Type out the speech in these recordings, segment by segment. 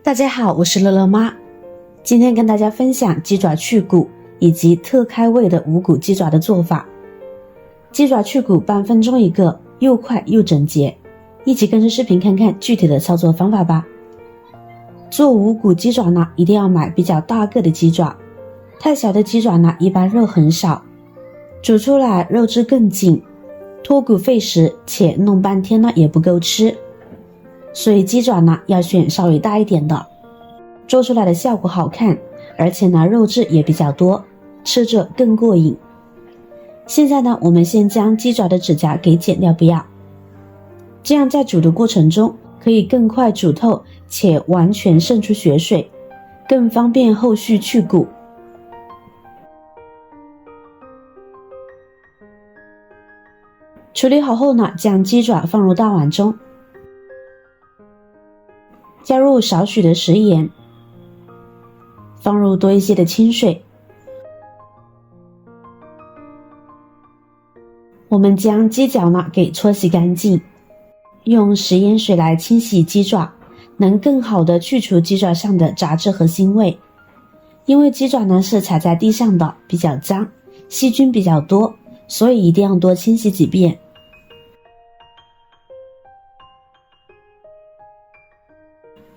大家好，我是乐乐妈。今天跟大家分享鸡爪去骨以及特开胃的无骨鸡爪的做法。鸡爪去骨半分钟一个，又快又整洁。一起跟着视频看看具体的操作方法吧。做无骨鸡爪呢，一定要买比较大个的鸡爪，太小的鸡爪呢，一般肉很少，煮出来肉质更紧，脱骨费时，且弄半天呢也不够吃。所以鸡爪呢要选稍微大一点的，做出来的效果好看，而且呢肉质也比较多，吃着更过瘾。现在呢我们先将鸡爪的指甲给剪掉不要，这样在煮的过程中可以更快煮透且完全渗出血水，更方便后续去骨。处理好后呢，将鸡爪放入大碗中，加入少许的食盐，放入多一些的清水。我们将鸡脚呢给搓洗干净，用食盐水来清洗鸡爪，能更好的去除鸡爪上的杂质和腥味。因为鸡爪呢是踩在地上的，比较脏，细菌比较多，所以一定要多清洗几遍。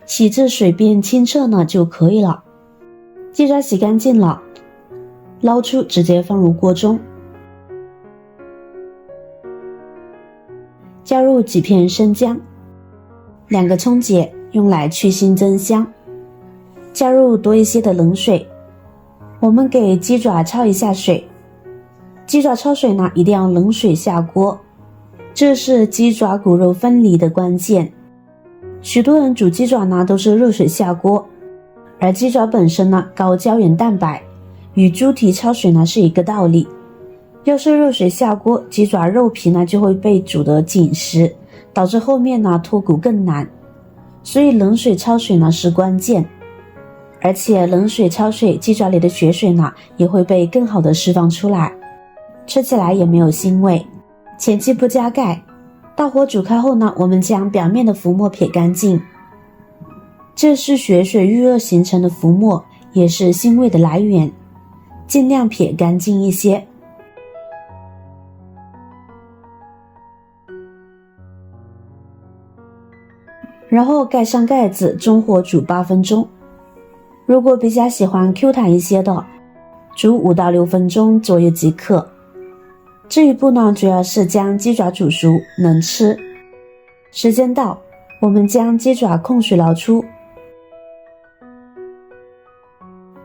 洗至水变清澈呢就可以了。鸡爪洗干净了，捞出直接放入锅中，加入几片生姜，2个葱节用来去腥增香，加入多一些的冷水。我们给鸡爪焯一下水，鸡爪焯水呢一定要冷水下锅，这是鸡爪骨肉分离的关键。许多人煮鸡爪呢都是热水下锅，而鸡爪本身呢高胶原蛋白，与猪蹄焯水呢是一个道理。要是热水下锅，鸡爪肉皮呢就会被煮得紧实，导致后面呢脱骨更难。所以冷水焯水呢是关键，而且冷水焯水，鸡爪里的血水呢也会被更好的释放出来，吃起来也没有腥味。前期不加盖，大火煮开后呢，我们将表面的浮沫撇干净，这是血水遇热形成的浮沫，也是腥味的来源，尽量撇干净一些。然后盖上盖子，中火煮8分钟。如果比较喜欢 Q 弹一些的，煮5到6分钟左右即可。这一步呢，主要是将鸡爪煮熟，能吃。时间到，我们将鸡爪控水捞出，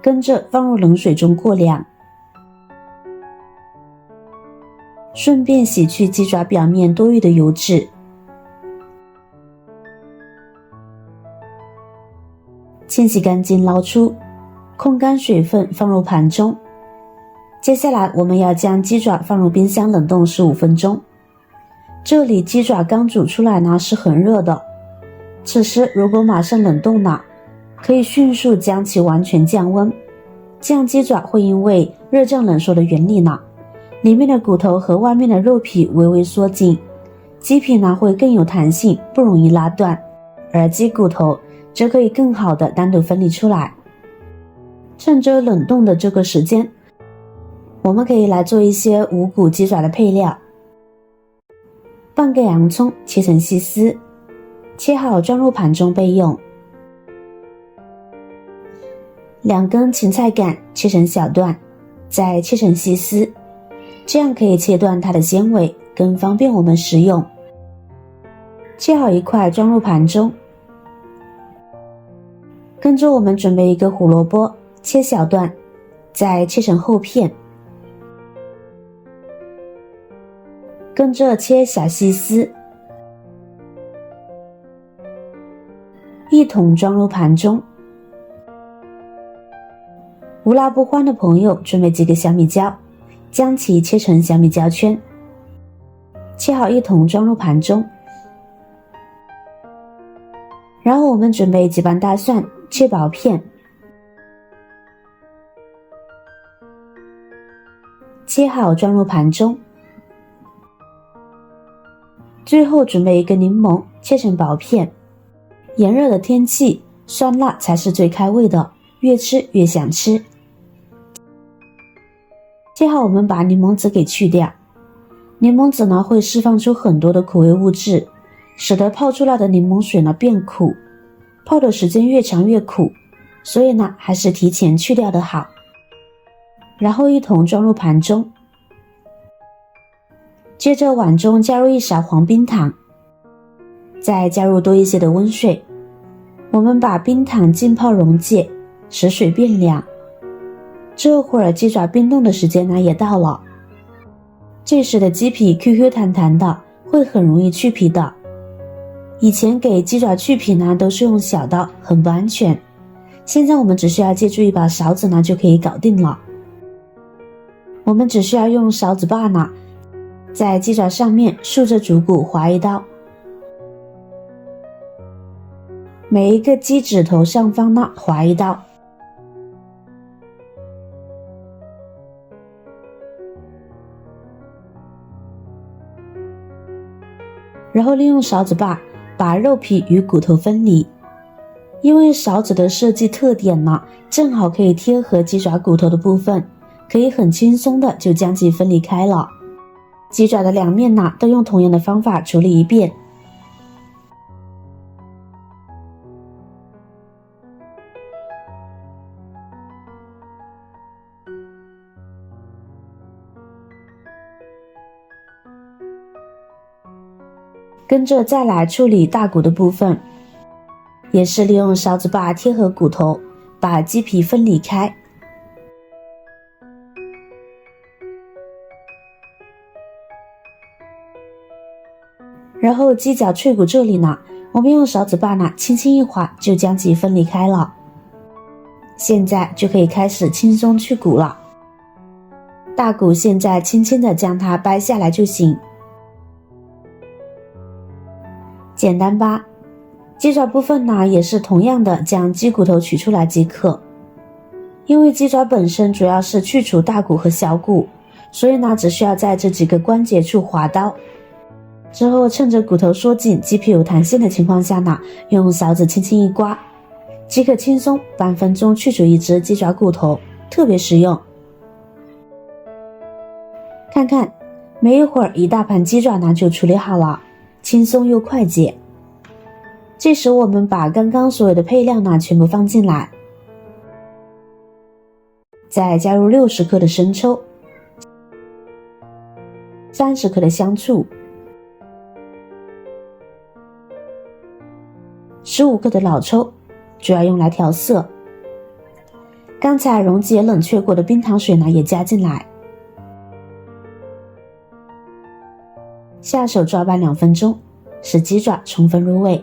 跟着放入冷水中过凉，顺便洗去鸡爪表面多余的油脂。清洗干净捞出，控干水分放入盘中。接下来我们要将鸡爪放入冰箱冷冻15分钟。这里鸡爪刚煮出来呢是很热的，此时如果马上冷冻呢，可以迅速将其完全降温，这样鸡爪会因为热胀冷缩的原理呢，里面的骨头和外面的肉皮微微缩紧，鸡皮呢会更有弹性，不容易拉断，而鸡骨头则可以更好的单独分离出来。趁着冷冻的这个时间，我们可以来做一些无骨鸡爪的配料。半个洋葱切成细丝，切好装入盘中备用。2根芹菜杆切成小段，再切成细丝，这样可以切断它的纤维，更方便我们食用。切好一块装入盘中，跟着我们准备一个胡萝卜，切小段，再切成厚片，跟着切小细丝，一同装入盘中。无辣不欢的朋友准备几个小米椒，将其切成小米椒圈，切好一同装入盘中。然后我们准备几瓣大蒜，切薄片，切好装入盘中。最后准备一个柠檬，切成薄片。炎热的天气，酸辣才是最开胃的，越吃越想吃。接下来我们把柠檬籽给去掉，柠檬籽呢会释放出很多的苦味物质，使得泡出来的柠檬水呢变苦，泡的时间越长越苦，所以呢还是提前去掉的好。然后一同装入盘中，接着碗中加入1勺黄冰糖，再加入多一些的温水，我们把冰糖浸泡溶解，使水变凉。这会儿鸡爪冰冻的时间呢也到了，这时的鸡皮 QQ 弹弹的，会很容易去皮的。以前给鸡爪去皮呢都是用小刀，很不安全，现在我们只需要借助一把勺子呢就可以搞定了。我们只需要用勺子把呢在鸡爪上面竖着足骨划一刀，每一个鸡指头上方呢划一刀，然后利用勺子把肉皮与骨头分离。因为勺子的设计特点呢，正好可以贴合鸡爪骨头的部分，可以很轻松的就将其分离开了。鸡爪的两面呢，都用同样的方法处理一遍。跟着再来处理大骨的部分，也是利用勺子把贴合骨头，把鸡皮分离开。然后鸡脚脆骨这里呢，我们用勺子把呢轻轻一划就将其分离开了。现在就可以开始轻松去骨了。大骨现在轻轻的将它掰下来就行。简单吧？鸡爪部分呢也是同样的，将鸡骨头取出来即可。因为鸡爪本身主要是去除大骨和小骨，所以呢只需要在这几个关节处划刀。之后趁着骨头缩紧，鸡皮有弹性的情况下呢，用勺子轻轻一刮，即可轻松半分钟去除一只鸡爪骨头，特别实用。看看，没一会儿一大盘鸡爪呢就处理好了，轻松又快捷。这时我们把刚刚所有的配料呢全部放进来，再加入60克的生抽，30克的香醋，15克的老抽，主要用来调色。刚才溶解冷却过的冰糖水呢也加进来，下手抓拌2分钟，使鸡爪充分入味。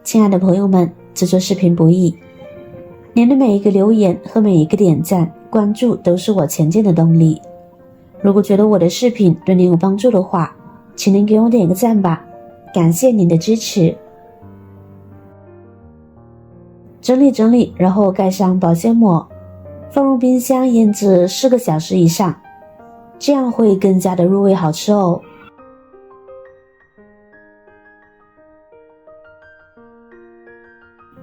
亲爱的朋友们，制作视频不易，您的每一个留言和每一个点赞、关注都是我前进的动力。如果觉得我的视频对您有帮助的话，请您给我点个赞吧，感谢您的支持。整理整理，然后盖上保鲜膜，放入冰箱腌制4个小时以上，这样会更加的入味好吃哦。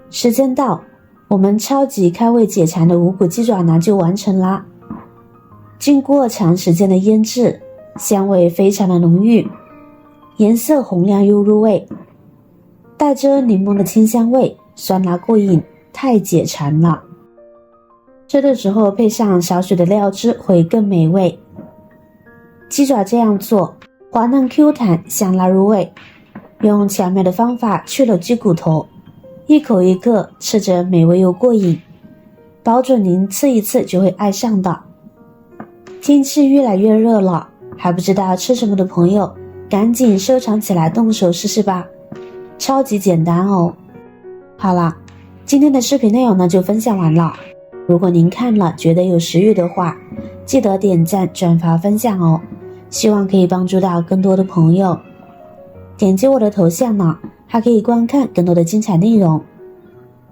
时间到，我们超级开胃解馋的无骨鸡爪呢就完成啦。经过长时间的腌制，香味非常的浓郁，颜色红亮又入味，带着柠檬的清香味，酸辣过瘾，太解馋了。吃的时候配上少许的料汁会更美味。鸡爪这样做，滑嫩 Q 弹，香辣入味，用巧妙的方法去了鸡骨头，一口一个，吃着美味又过瘾，保准您吃一次就会爱上的。天气越来越热了，还不知道吃什么的朋友，赶紧收藏起来动手试试吧，超级简单哦。好啦，今天的视频内容呢就分享完了。如果您看了觉得有食欲的话，记得点赞、转发、分享哦，希望可以帮助到更多的朋友。点击我的头像呢，还可以观看更多的精彩内容。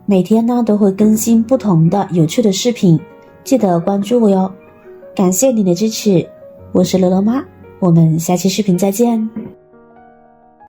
每天呢都会更新不同的有趣的视频，记得关注我哟。感谢你的支持，我是乐乐妈，我们下期视频再见。